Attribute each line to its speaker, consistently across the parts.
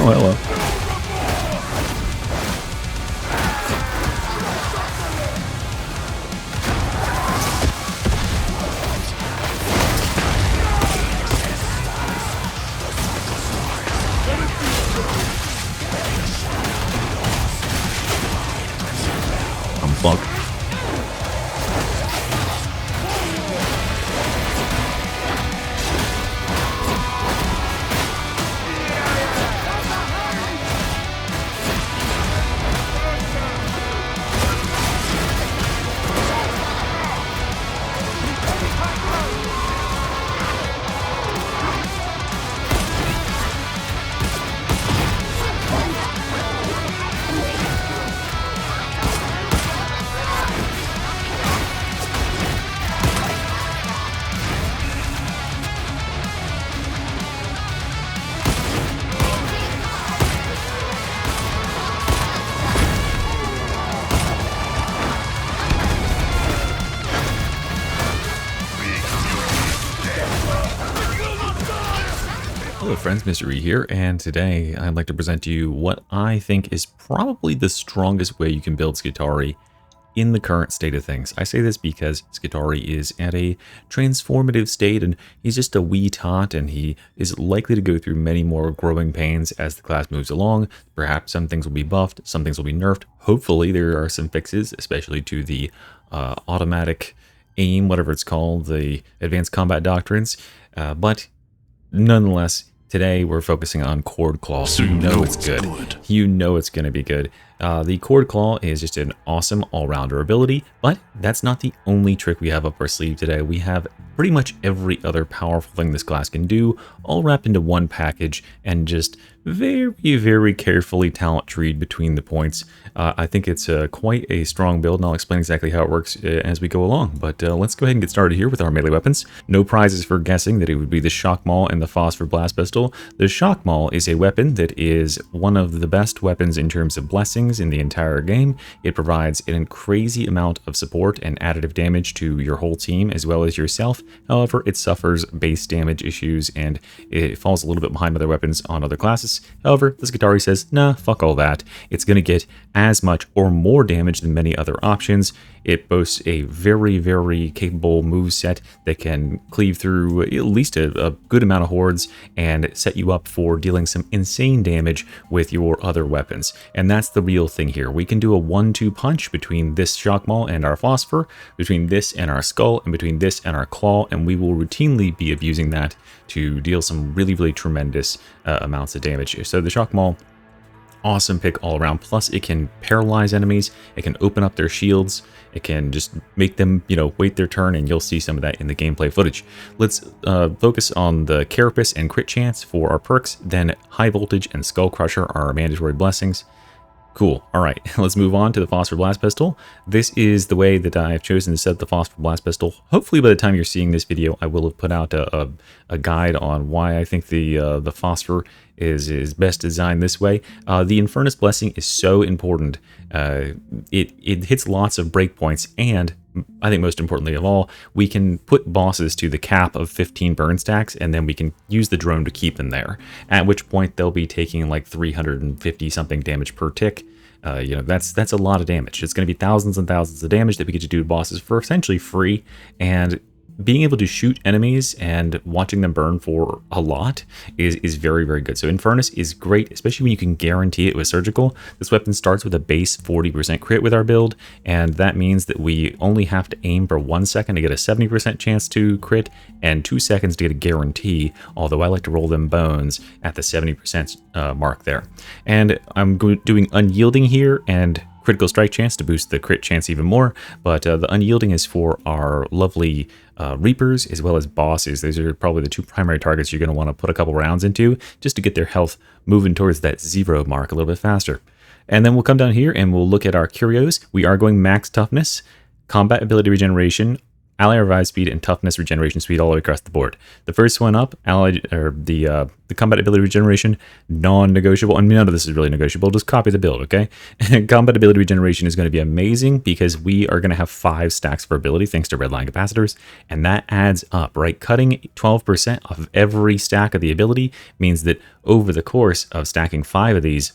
Speaker 1: Oh, hello. I'm fucked. Hello friends, Mr. E here, and today I'd like to present to you what I think is probably the strongest way you can build Skitarii in the current state of things. I say this because Skitarii is at a transformative state, and he's just a wee tot, and he is likely to go through many more growing pains as the class moves along. Perhaps some things will be buffed, some things will be nerfed. Hopefully there are some fixes, especially to the automatic aim, whatever it's called, the advanced combat doctrines, but nonetheless, today we're focusing on Cord Claw. So you know it's good. You know it's going to be good. The Cord Claw is just an awesome all-rounder ability, but that's not the only trick we have up our sleeve today. We have pretty much every other powerful thing this class can do, all wrapped into one package, and just very, very carefully talent treed between the points. I think it's quite a strong build, and I'll explain exactly how it works as we go along. But let's go ahead and get started here with our melee weapons. No prizes for guessing that it would be the Shock Maul and the Phosphor Blast Pistol. The Shock Maul is a weapon that is one of the best weapons in terms of blessings in the entire game. It provides an crazy amount of support and additive damage to your whole team as well as yourself. However, it suffers base damage issues and it falls a little bit behind other weapons on other classes. However, the Skitarii says, nah, fuck all that. It's going to get as much or more damage than many other options. It boasts a very, very capable moveset that can cleave through at least a good amount of hordes and set you up for dealing some insane damage with your other weapons. And that's the real thing here. We can do a 1-2 punch between this Shock Maul and our Phosphor, between this and our Skull, and between this and our Claw, and we will routinely be abusing that to deal some really, really tremendous amounts of damage. So the Shock Maul, awesome pick all around. Plus it can paralyze enemies, it can open up their shields, it can just make them, wait their turn, and you'll see some of that in the gameplay footage. Let's focus on the Carapace and Crit Chance for our perks, then High Voltage and Skull Crusher are our mandatory blessings. Cool. All right, let's move on to the Phosphor Blast Pistol. This is the way that I've chosen to set the Phosphor Blast Pistol. Hopefully by the time you're seeing this video, I will have put out a guide on why I think the Phosphor is best designed this way. The Infernus Blessing is so important. It hits lots of breakpoints, and I think most importantly of all, we can put bosses to the cap of 15 burn stacks, and then we can use the drone to keep them there, at which point they'll be taking like 350 something damage per tick. That's a lot of damage. It's going to be thousands and thousands of damage that we get to do to bosses for essentially free, and being able to shoot enemies and watching them burn for a lot is very, very good. So Infernus is great, especially when you can guarantee it with surgical. This weapon starts with a base 40% crit with our build, and that means that we only have to aim for 1 second to get a 70% chance to crit and 2 seconds to get a guarantee, although I like to roll them bones at the 70% mark there. And I'm doing Unyielding here and Critical Strike Chance to boost the crit chance even more, but the Unyielding is for our lovely Reapers as well as bosses. Those are probably the two primary targets you're going to want to put a couple rounds into just to get their health moving towards that 0 mark a little bit faster. And then we'll come down here and we'll look at our Curios. We are going max toughness, combat ability regeneration, ally revive speed, and toughness regeneration speed all the way across the board. The first one up, allied or the combat ability regeneration, non-negotiable. And none of this is really negotiable. Just copy the build, okay? Combat ability regeneration is going to be amazing because we are going to have 5 stacks of ability thanks to redline capacitors, and that adds up, right? Cutting 12% off of every stack of the ability means that over the course of stacking 5 of these,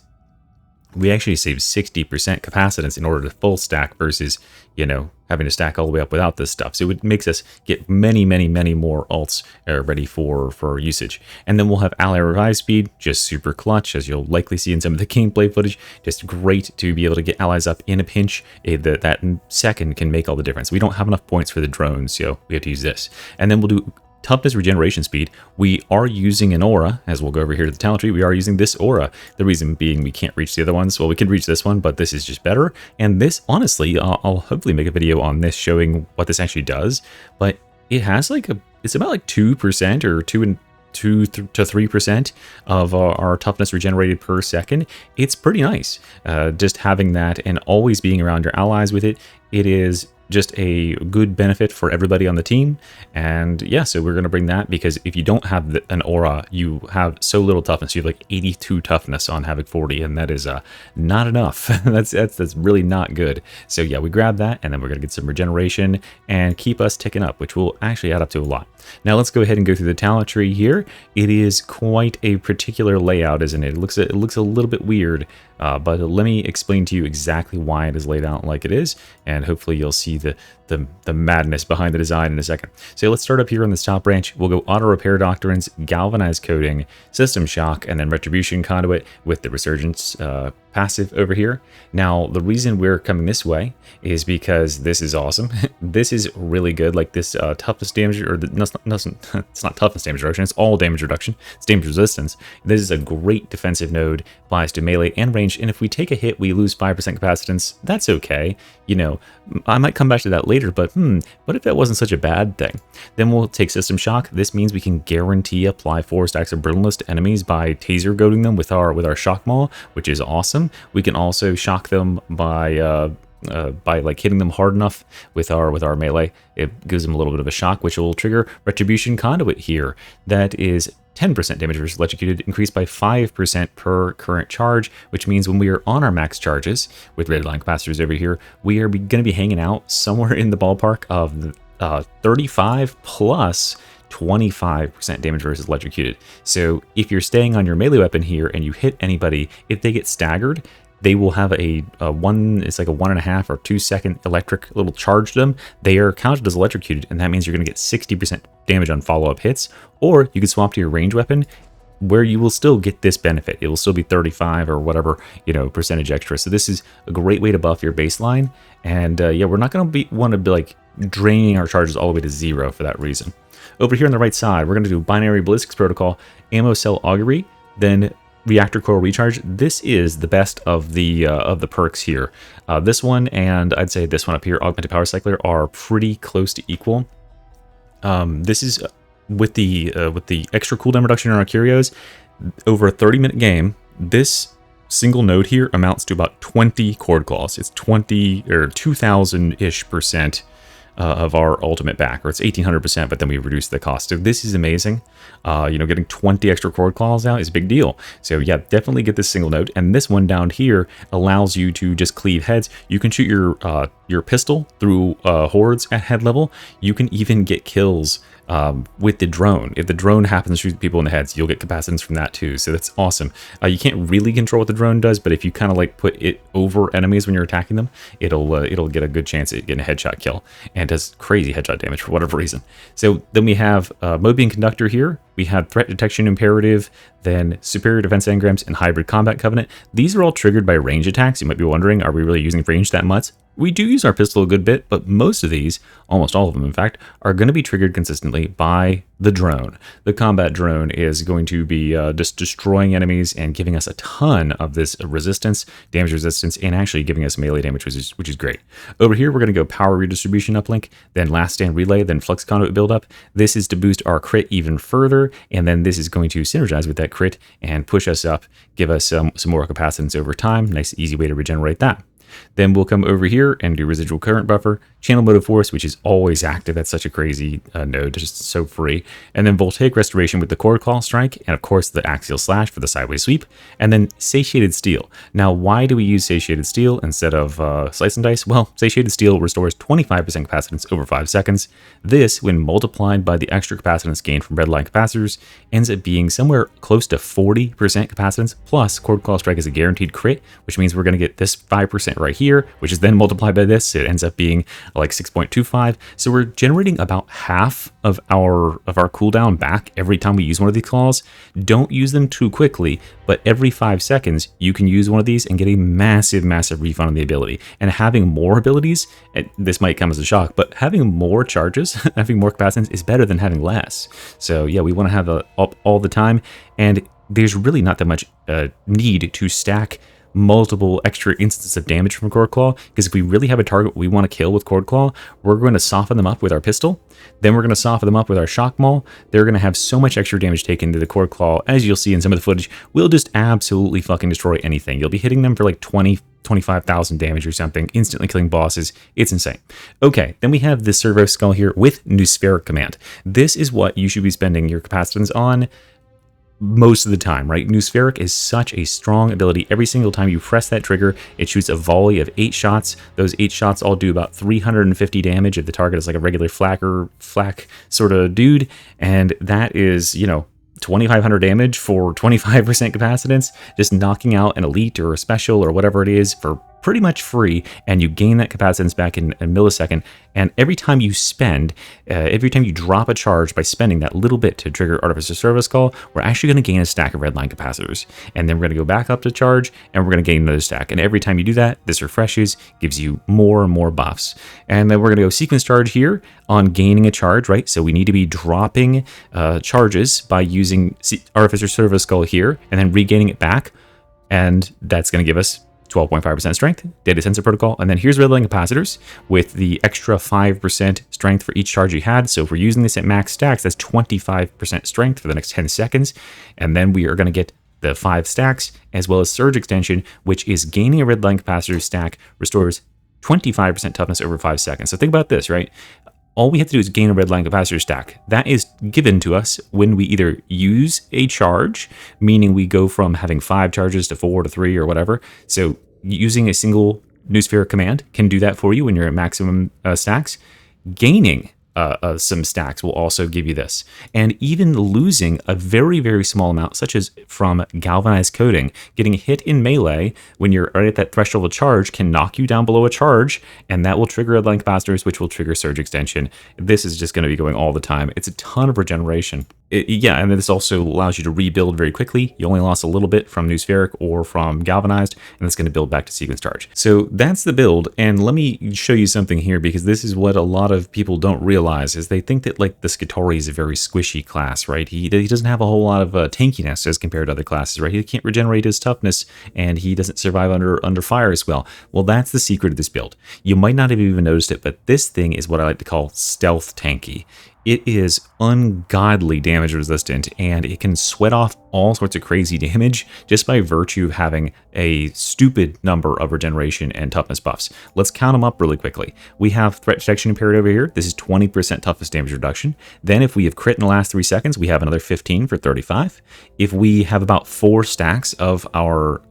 Speaker 1: we actually save 60% capacitance in order to full stack versus, you know, having to stack all the way up without this stuff. So it makes us get many, many, many more alts ready for usage. And then we'll have ally revive speed, just super clutch, as you'll likely see in some of the gameplay footage. Just great to be able to get allies up in a pinch. That second can make all the difference. We don't have enough points for the drones, so we have to use this. And then we'll do toughness regeneration speed. We are using an aura, as we'll go over here to the talent tree. We are using this aura. The reason being we can't reach the other ones. Well, we can reach this one, but this is just better. And this, honestly, I'll hopefully make a video on this showing what this actually does. But it has like it's about like 2% or 2 to 3% of our toughness regenerated per second. It's pretty nice. Just having that and always being around your allies with it. It is just a good benefit for everybody on the team. And yeah, so we're going to bring that because if you don't have an aura, you have so little toughness. You have like 82 toughness on Havoc 40, and that is not enough. that's really not good. So yeah, we grab that, and then we're going to get some regeneration and keep us ticking up, which will actually add up to a lot. Now let's go ahead and go through the talent tree here. It is quite a particular layout, isn't it? It looks a little bit weird, but let me explain to you exactly why it is laid out like it is, and hopefully you'll see the madness behind the design in a second. So let's start up here on this top branch. We'll go auto repair doctrines, galvanized coating, system shock, and then retribution conduit with the resurgence passive over here. Now the reason we're coming this way is because this is awesome. This is really good. Like this toughness damage, or it's not toughness damage reduction, it's all damage reduction. It's damage resistance. This is a great defensive node, applies to melee and range, and if we take a hit we lose 5% capacitance. That's okay. You know, I might come back to that later, but what if that wasn't such a bad thing? Then we'll take system shock. This means we can guarantee apply 4 stacks of brittleness to enemies by taser goading them with our shock maul, which is awesome. We can also shock them by like hitting them hard enough with our melee. It gives them a little bit of a shock, which will trigger retribution conduit here. That is 10% damage versus electrocuted, increased by 5% per current charge, which means when we are on our max charges with redline capacitors over here, we are going to be hanging out somewhere in the ballpark of 35 plus 25% damage versus electrocuted. So if you're staying on your melee weapon here and you hit anybody, if they get staggered, they will have it's like a 1.5 or 2 second electric little charge to them. They are counted as electrocuted, and that means you're going to get 60% damage on follow-up hits. Or you can swap to your range weapon, where you will still get this benefit. It will still be 35 or whatever, you know, percentage extra. So this is a great way to buff your baseline. And yeah, we're not going to want to be like draining our charges all the way to 0 for that reason. Over here on the right side, we're going to do binary ballistics protocol, ammo cell augury, then reactor coil recharge. This is the best of the perks here. This one and I'd say this one up here, augmented power cycler, are pretty close to equal. This is with the extra cooldown reduction in our Curios. Over a 30-minute game, this single node here amounts to about 20 cord claws. It's 20 or 2,000-ish% of our ultimate back, or it's 1,800%, but then we reduce the cost. So this is amazing. You know, getting 20 extra cord claws out is a big deal. So yeah, definitely get this single node. And this one down here allows you to just cleave heads. You can shoot your pistol through hordes at head level. You can even get kills with the drone. If the drone happens to shoot people in the heads, you'll get capacitance from that too. So that's awesome. You can't really control what the drone does, but if you kind of like put it over enemies when you're attacking them, it'll get a good chance at getting a headshot kill, and does crazy headshot damage for whatever reason. So then we have Mobian Conductor here. We have Threat Detection Imperative, then Superior Defense Engrams, and Hybrid Combat Covenant. These are all triggered by range attacks. You might be wondering, are we really using range that much? We do use our pistol a good bit, but most of these, almost all of them in fact, are going to be triggered consistently by the drone. The combat drone is going to be just destroying enemies and giving us a ton of this resistance, damage resistance, and actually giving us melee damage, which is great. Over here, we're going to go power redistribution uplink, then last stand relay, then flux conduit buildup. This is to boost our crit even further, and then this is going to synergize with that crit and push us up, give us some more capacitance over time. Nice, easy way to regenerate that. Then we'll come over here and do residual current buffer, channel motive force, which is always active. That's such a crazy node, just so free. And then voltaic restoration with the chord claw strike, and of course the axial slash for the sideways sweep, and then satiated steel. Now, why do we use satiated steel instead of slice and dice? Well, satiated steel restores 25% capacitance over 5 seconds. This, when multiplied by the extra capacitance gained from redline capacitors, ends up being somewhere close to 40% capacitance, plus chord claw strike is a guaranteed crit, which means we're going to get this 5% right here, which is then multiplied by this. It ends up being like 6.25. So we're generating about half of our cooldown back every time we use one of these claws. Don't use them too quickly, but every 5 seconds you can use one of these and get a massive refund on the ability. And having more abilities, and this might come as a shock, but having more charges, having more capacitance is better than having less. So yeah, we want to have it up all the time, and there's really not that much need to stack multiple extra instances of damage from Chord Claw, because if we really have a target we want to kill with Chord Claw, we're going to soften them up with our pistol, then we're going to soften them up with our shock maul. They're going to have so much extra damage taken to the Chord Claw, as you'll see in some of the footage, we'll just absolutely fucking destroy anything. You'll be hitting them for like 25,000 damage or something, instantly killing bosses. It's insane. Okay, then we have the servo skull here with New Spheric command. This is what you should be spending your capacitance on most of the time, right? New Spheric is such a strong ability. Every single time you press that trigger, it shoots a volley of 8 shots. Those 8 shots all do about 350 damage if the target is like a regular flak sort of dude. And that is, you know, 2,500 damage for 25% capacitance, just knocking out an elite or a special or whatever it is for pretty much free, and you gain that capacitance back in a millisecond. And every time you spend, every time you drop a charge by spending that little bit to trigger Artificer Servo Skull, we're actually going to gain a stack of redline capacitors. And then we're going to go back up to charge, and we're going to gain another stack. And every time you do that, this refreshes, gives you more and more buffs. And then we're going to go sequence charge here on gaining a charge, right? So we need to be dropping charges by using Artificer Servo Skull here, and then regaining it back. And that's going to give us 12.5% strength, data sensor protocol, and then here's redline capacitors with the extra 5% strength for each charge you had. So if we're using this at max stacks, that's 25% strength for the next 10 seconds. And then we are going to get the 5 stacks as well as surge extension, which is gaining a redline capacitor stack, restores 25% toughness over 5 seconds. So think about this, right? All we have to do is gain a redline capacitor stack. That is given to us when we either use a charge, meaning we go from having 5 charges to 4 to 3 or whatever. So using a single New Spheric command can do that for you when you're at maximum stacks. Gaining some stacks will also give you this. And even losing a very small amount, such as from galvanized coating, getting hit in melee when you're right at that threshold of charge can knock you down below a charge, and that will trigger redline capacitors, which will trigger surge extension. This is just going to be going all the time. It's a ton of regeneration. Yeah, and this also allows you to rebuild very quickly. You only lost a little bit from New Spheric or from Galvanized, and it's going to build back to sequence charge. So that's the build, and let me show you something here, because this is what a lot of people don't realize, is they think that like the Skitarii is a very squishy class, right? He doesn't have a whole lot of tankiness as compared to other classes, right? He can't regenerate his toughness, and he doesn't survive under fire as well. Well, that's the secret of this build. You might not have even noticed it, but this thing is what I like to call stealth tanky. It is ungodly damage resistant, and it can sweat off all sorts of crazy damage just by virtue of having a stupid number of regeneration and toughness buffs. Let's count them up really quickly. We have threat detection impaired over here. This is 20% toughness damage reduction. Then if we have crit in the last 3 seconds, we have another 15 for 35. If we have about 4 stacks of our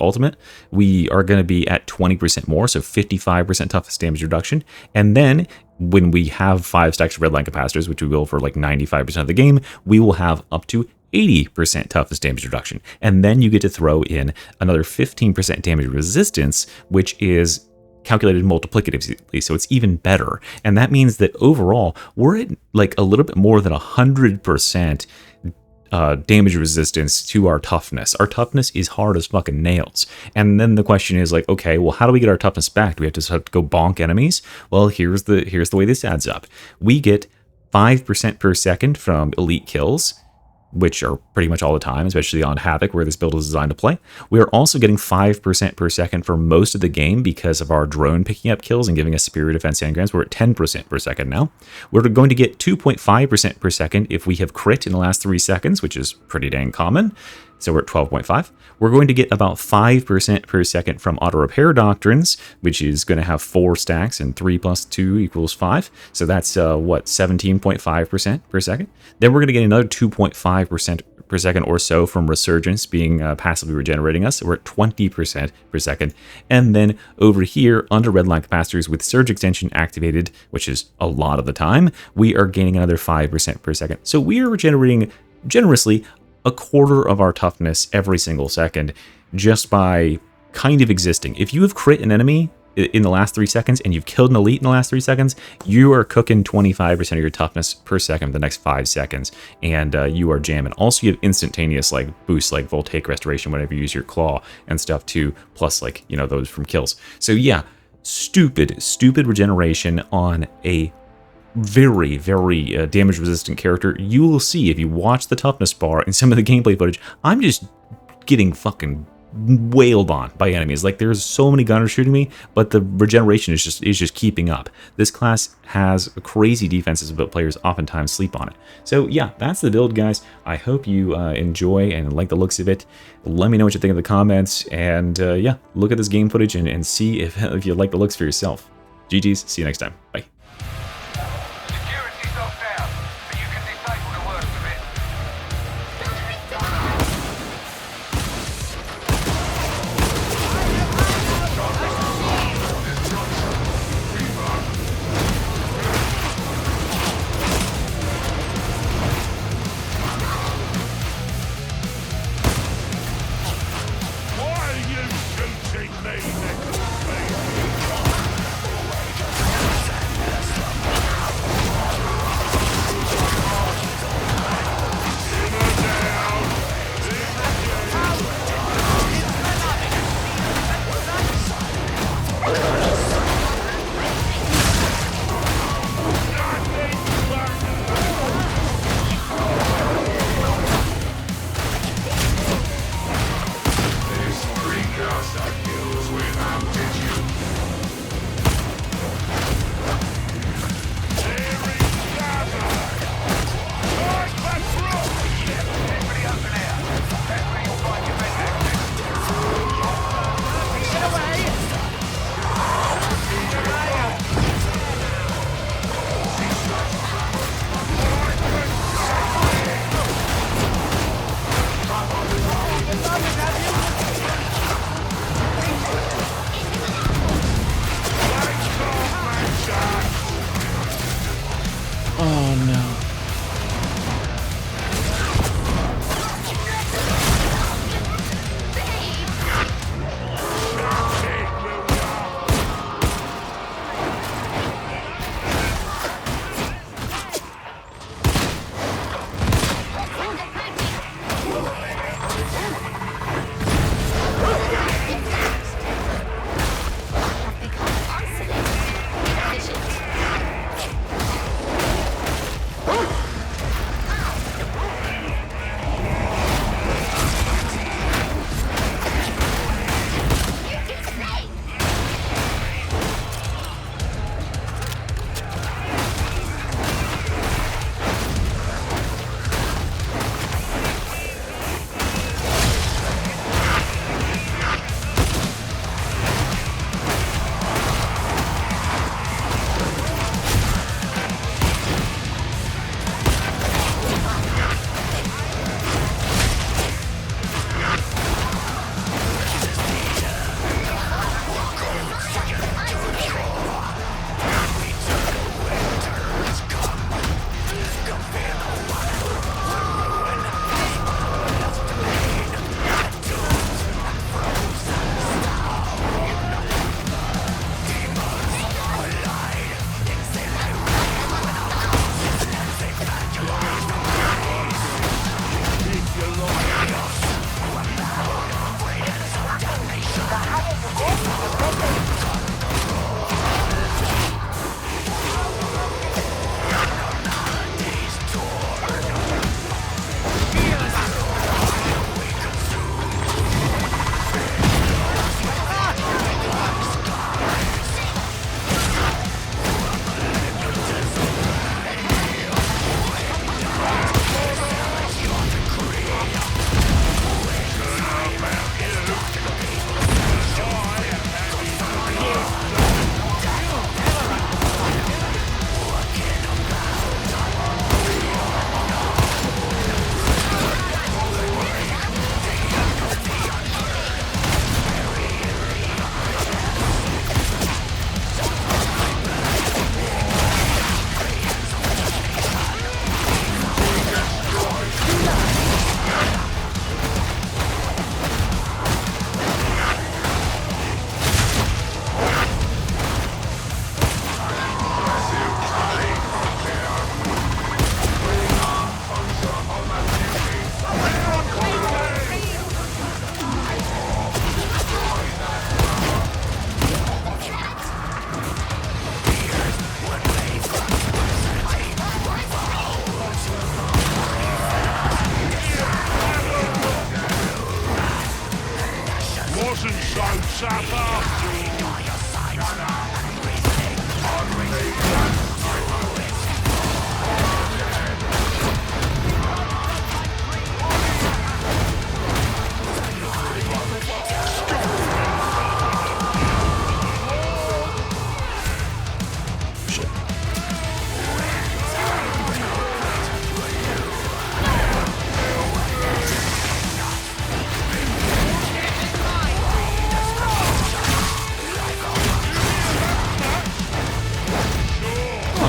Speaker 1: ultimate, we are going to be at 20% more, so 55% toughness damage reduction. And then when we have 5 stacks of redline capacitors, which we will for like 95% of the game, we will have up to 80% toughness damage reduction. And then you get to throw in another 15% damage resistance, which is calculated multiplicatively, so it's even better. And that means that overall, we're at like a little bit more than 100% damage resistance to our toughness. Our toughness is hard as fucking nails. And then the question is like, okay, well, how do we get our toughness back? Do we have to go bonk enemies? Well, here's the way this adds up. We get 5% per second from elite kills, which are pretty much all the time, especially on Havoc, where this build is designed to play. We are also getting 5% per second for most of the game because of our drone picking up kills and giving us superior defense engrams. We're at 10% per second now. We're going to get 2.5% per second if we have crit in the last 3 seconds, which is pretty dang common. So we're at 12.5. We're going to get about 5% per second from auto repair doctrines, which is going to have 4 stacks, and 3 plus 2 equals 5. So that's what, 17.5% per second. Then we're going to get another 2.5% per second or so from resurgence being passively regenerating us. So we're at 20% per second. And then over here under red line capacitors with surge extension activated, which is a lot of the time, we are gaining another 5% per second. So we are regenerating generously a quarter of our toughness every single second just by kind of existing. If you have crit an enemy in the last 3 seconds and you've killed an elite in the last 3 seconds, you are cooking 25% of your toughness per second for the next 5 seconds, and you are jamming. Also, you have instantaneous like boosts like voltaic restoration whenever you use your claw and stuff too, plus like, you know, those from kills. So yeah, stupid regeneration on a very damage resistant character. You will see if you watch the toughness bar and some of the gameplay footage, I'm just getting fucking wailed on by enemies. Like, there's so many gunners shooting me, but the regeneration is just keeping up. This class has crazy defenses, but players oftentimes sleep on it. So yeah, that's the build, guys. I hope you enjoy and like the looks of it. Let me know what you think in the comments, and yeah, look at this game footage and see if you like the looks for yourself. GG's, see you next time. Bye.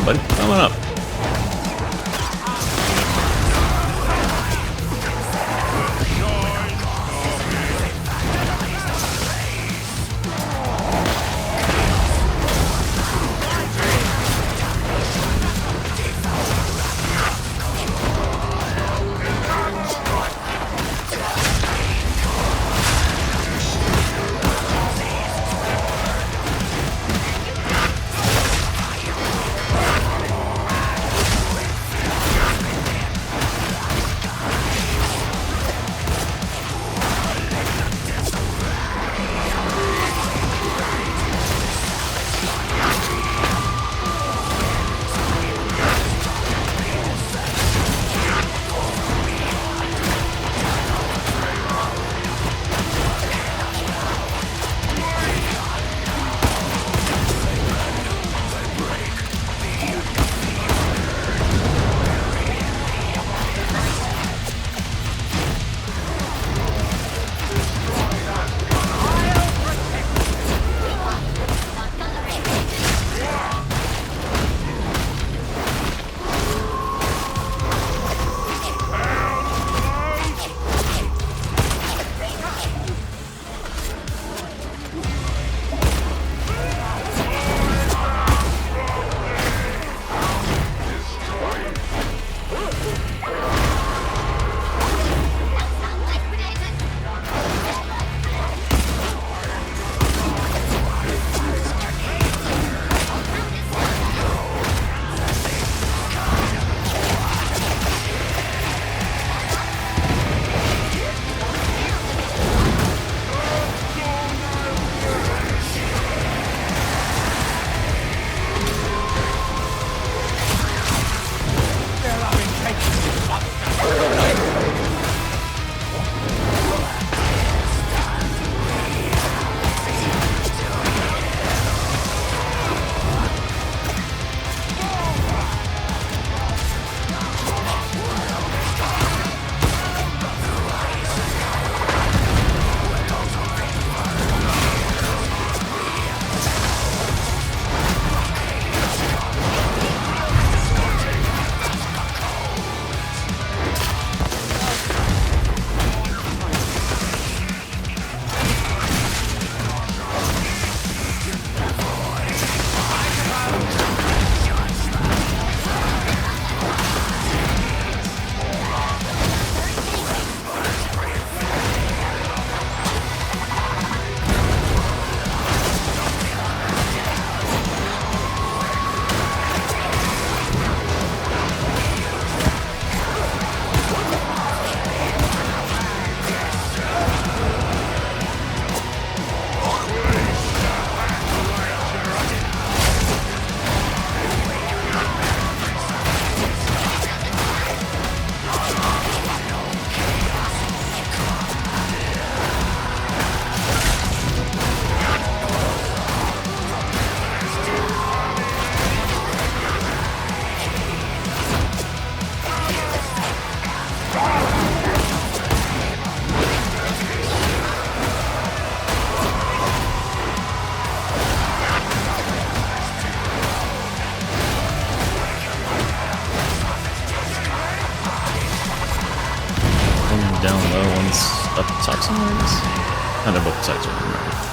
Speaker 1: Buddy, come on up. down low, one's up top somewhere, I guess. Kind of both sides are right.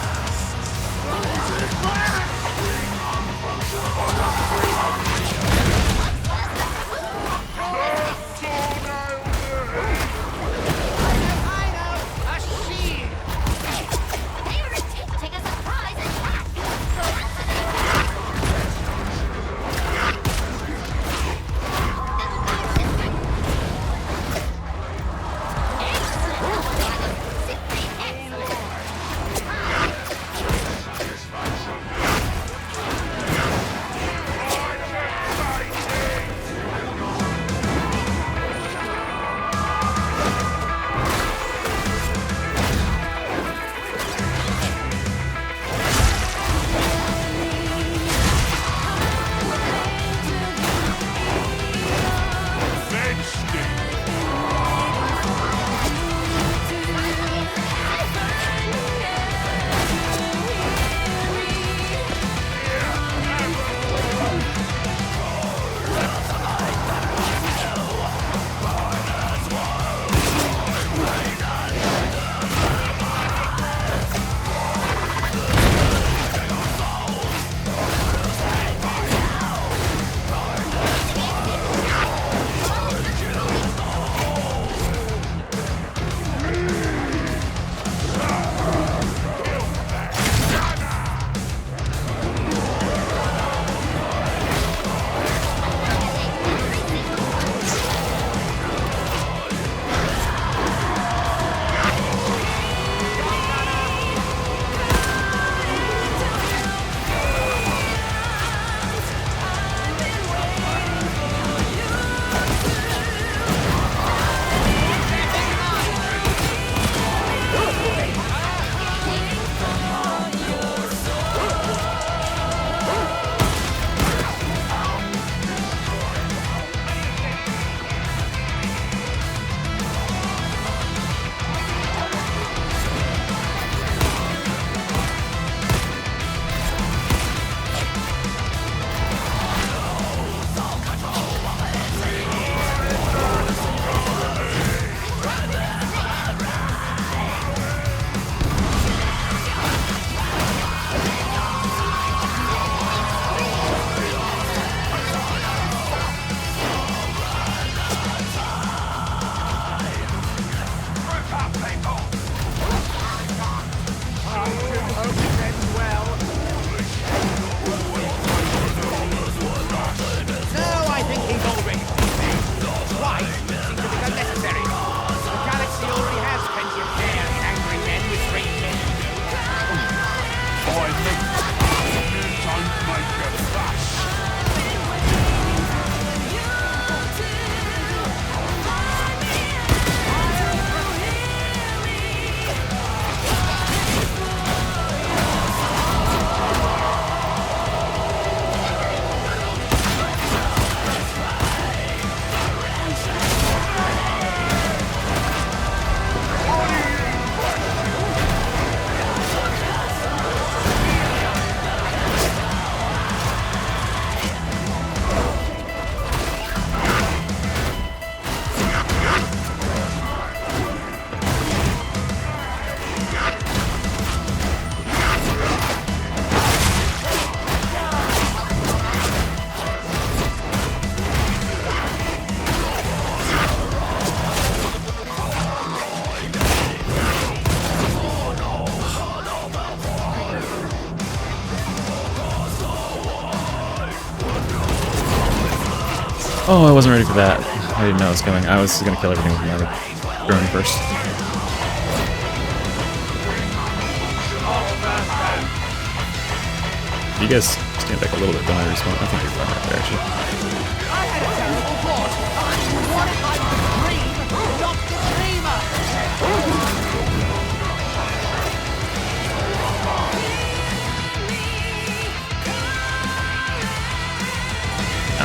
Speaker 1: Oh, I wasn't ready for that. I didn't know it was coming. I was gonna kill everything with my drone first. You guys stand back a little bit, don't I respawn? I think you're fine right there, actually.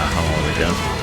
Speaker 1: Oh, there we go.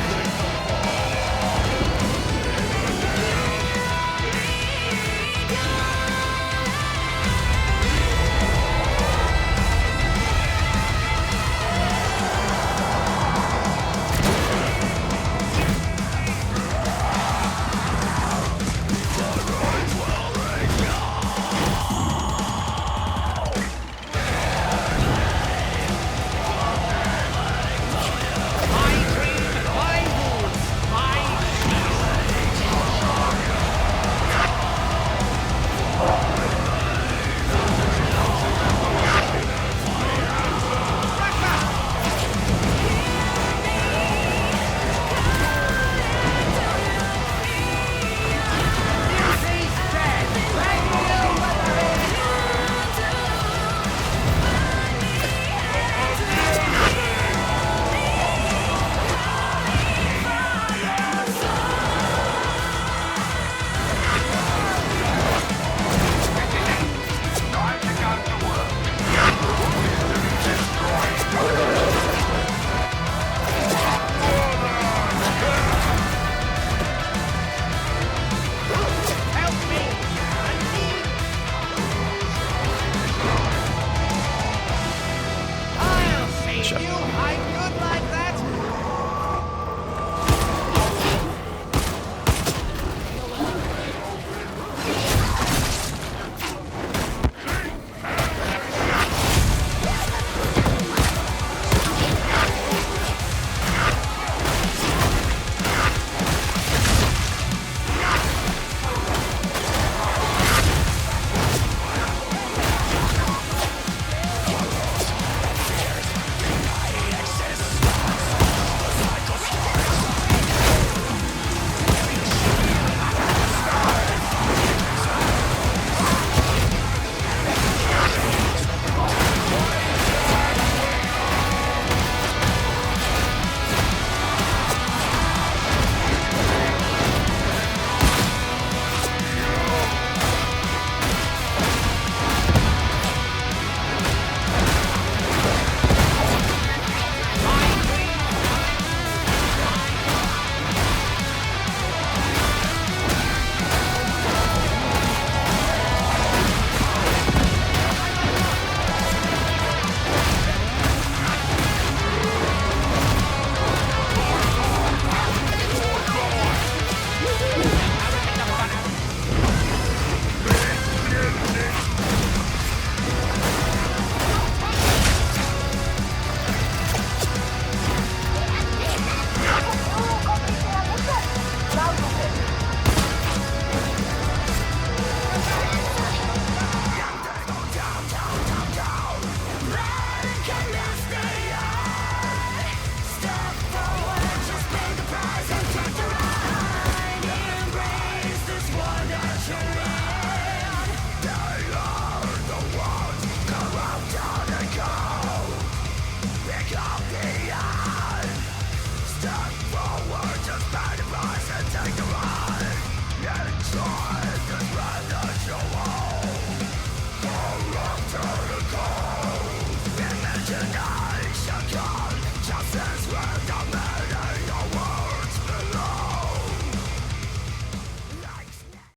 Speaker 2: Time